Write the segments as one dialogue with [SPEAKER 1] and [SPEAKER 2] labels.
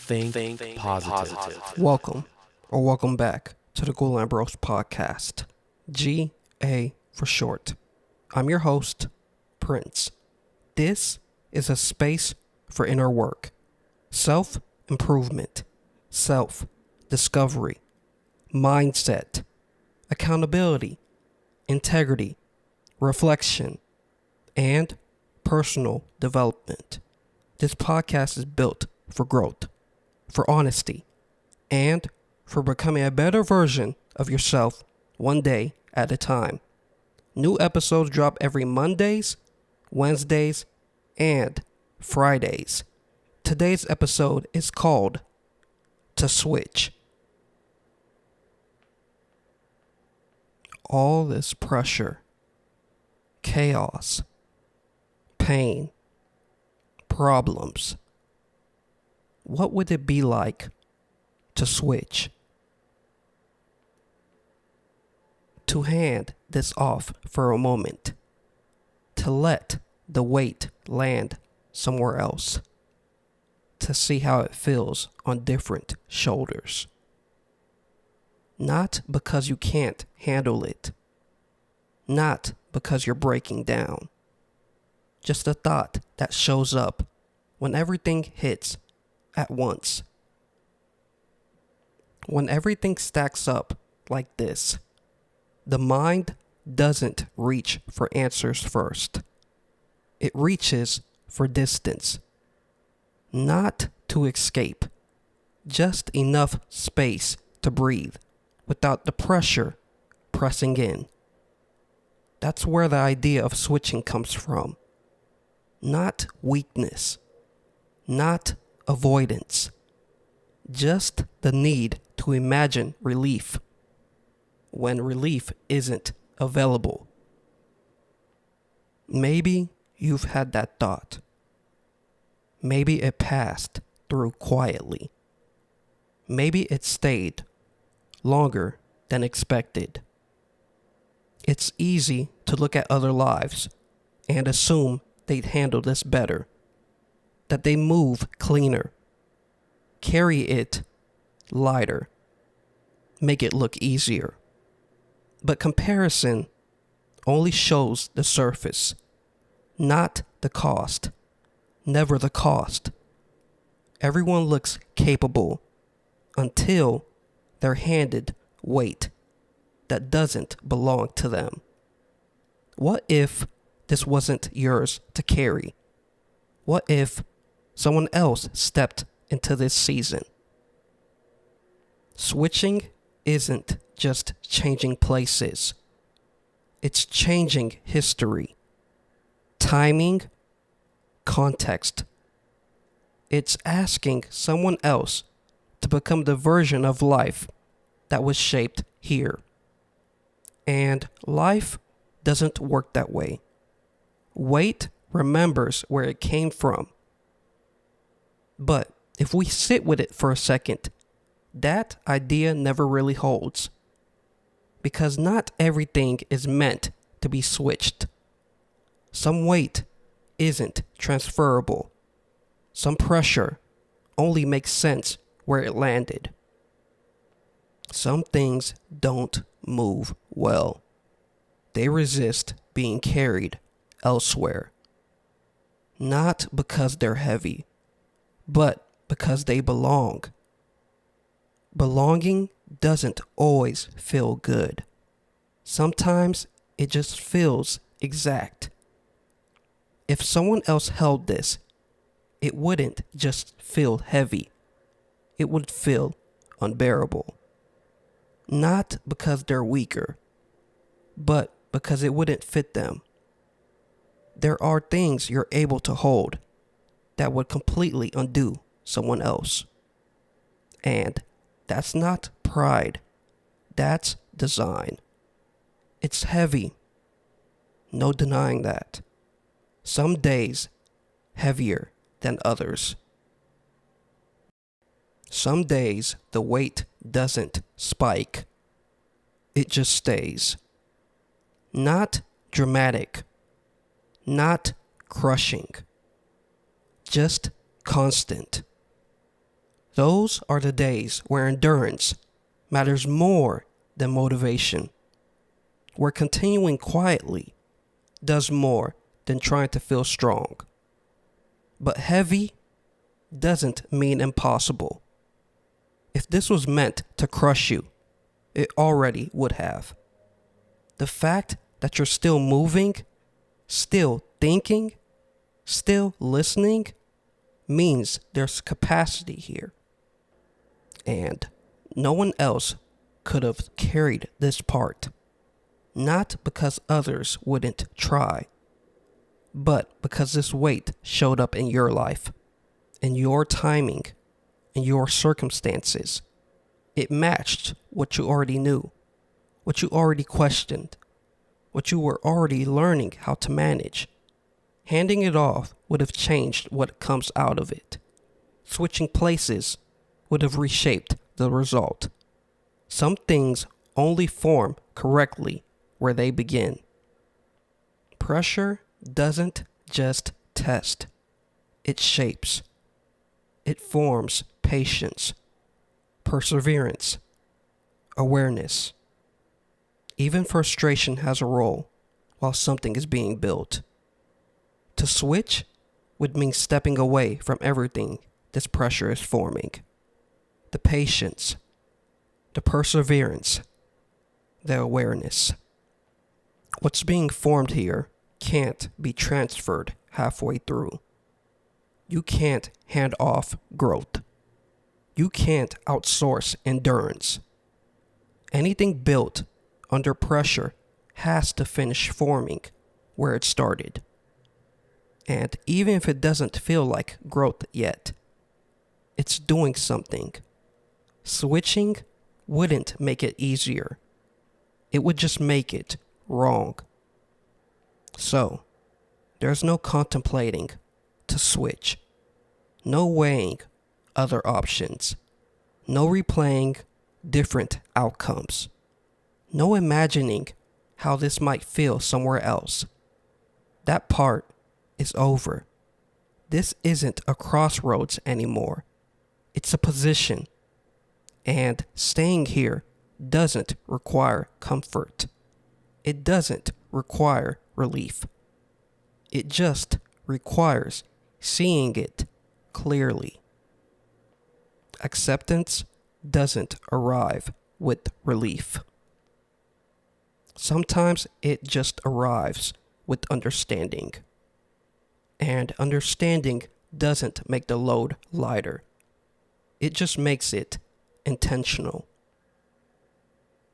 [SPEAKER 1] Think positive.
[SPEAKER 2] Welcome, or welcome back to the Ghoul Ambrose podcast. GA for short. I'm your host, Prince. This is a space for inner work, self-improvement, self-discovery, mindset, accountability, integrity, reflection, and personal development. This podcast is built for growth, for honesty, and for becoming a better version of yourself one day at a time. New episodes drop every Mondays, Wednesdays, and Fridays. Today's episode is called To Switch. All this pressure, chaos, pain, problems. What would it be like to switch? To hand this off for a moment. To let the weight land somewhere else. To see how it feels on different shoulders. Not because you can't handle it. Not because you're breaking down. Just a thought that shows up when everything hits at once. When everything stacks up like this, the mind doesn't reach for answers first. It reaches for distance. Not to escape, just enough space to breathe without the pressure pressing in. That's where the idea of switching comes from. Not weakness, not avoidance, just the need to imagine relief when relief isn't available. Maybe you've had that thought. Maybe it passed through quietly. Maybe it stayed longer than expected. It's easy to look at other lives and assume they'd handle this better. That they move cleaner, carry it lighter, make it look easier. But comparison only shows the surface, not the cost, never the cost. Everyone looks capable until they're handed weight that doesn't belong to them. What if this wasn't yours to carry? What if someone else stepped into this season? Switching isn't just changing places. It's changing history, timing, context. It's asking someone else to become the version of life that was shaped here. And life doesn't work that way. Weight remembers where it came from. But if we sit with it for a second, that idea never really holds. Because not everything is meant to be switched. Some weight isn't transferable. Some pressure only makes sense where it landed. Some things don't move well. They resist being carried elsewhere. Not because they're heavy, but because they belong. Belonging doesn't always feel good. Sometimes it just feels exact. If someone else held this, it wouldn't just feel heavy. It would feel unbearable. Not because they're weaker, but because it wouldn't fit them. There are things you're able to hold that would completely undo someone else. And that's not pride. That's design. It's heavy. No denying that. Some days heavier than others. Some days the weight doesn't spike. It just stays. Not dramatic. Not crushing. Just constant. Those are the days where endurance matters more than motivation, where continuing quietly does more than trying to feel strong. But heavy doesn't mean impossible. If this was meant to crush you, it already would have. The fact that you're still moving, still thinking, still listening means there's capacity here. And no one else could have carried this part. Not because others wouldn't try, but because this weight showed up in your life, in your timing, in your circumstances. It matched what you already knew, what you already questioned, what you were already learning how to manage. Handing it off would have changed what comes out of it. Switching places would have reshaped the result. Some things only form correctly where they begin. Pressure doesn't just test, it shapes. It forms patience, perseverance, awareness. Even frustration has a role while something is being built. To switch would mean stepping away from everything this pressure is forming. The patience, the perseverance, the awareness. What's being formed here can't be transferred halfway through. You can't hand off growth. You can't outsource endurance. Anything built under pressure has to finish forming where it started. And even if it doesn't feel like growth yet, it's doing something. Switching wouldn't make it easier. It would just make it wrong. So, there's no contemplating to switch. No weighing other options. No replaying different outcomes. No imagining how this might feel somewhere else. That part is over. This isn't a crossroads anymore. It's a position. And staying here doesn't require comfort. It doesn't require relief. It just requires seeing it clearly. Acceptance doesn't arrive with relief. Sometimes it just arrives with understanding. And understanding doesn't make the load lighter. It just makes it intentional.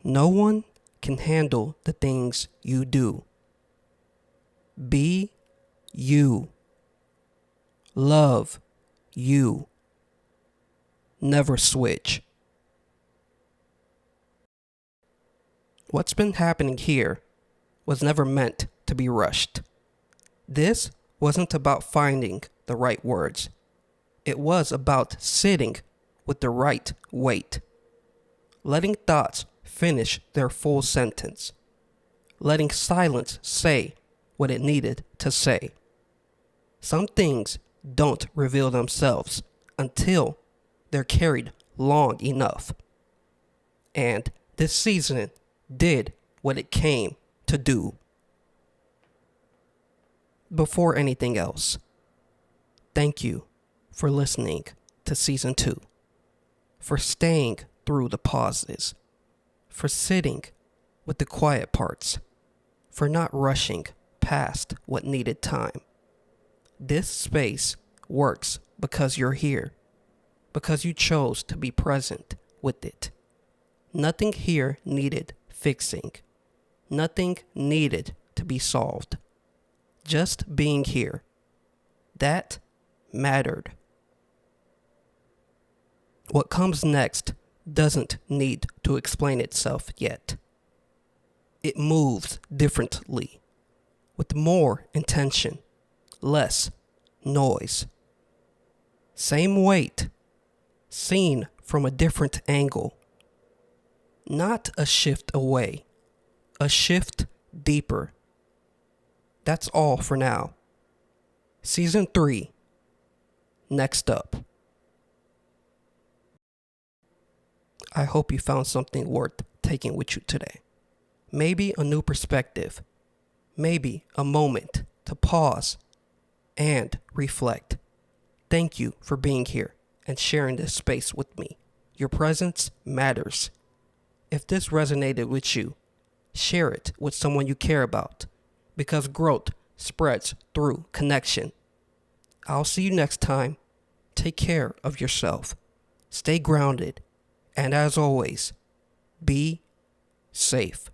[SPEAKER 2] No one can handle the things you do. Be you. Love you. Never switch. What's been happening here was never meant to be rushed. This wasn't about finding the right words. It was about sitting with the right weight. Letting thoughts finish their full sentence. Letting silence say what it needed to say. Some things don't reveal themselves until they're carried long enough. And this season did what it came to do. Before anything else, thank you for listening to Season 2, for staying through the pauses, for sitting with the quiet parts, for not rushing past what needed time. This space works because you're here, because you chose to be present with it. Nothing here needed fixing. Nothing needed to be solved. Just being here. That mattered. What comes next doesn't need to explain itself yet. It moves differently, with more intention, less noise. Same weight, seen from a different angle. Not a shift away, a shift deeper. That's all for now. Season 3, next up. I hope you found something worth taking with you today. Maybe a new perspective, maybe a moment to pause and reflect. Thank you for being here and sharing this space with me. Your presence matters. If this resonated with you, share it with someone you care about, because growth spreads through connection. I'll see you next time. Take care of yourself. Stay grounded. And as always, be safe.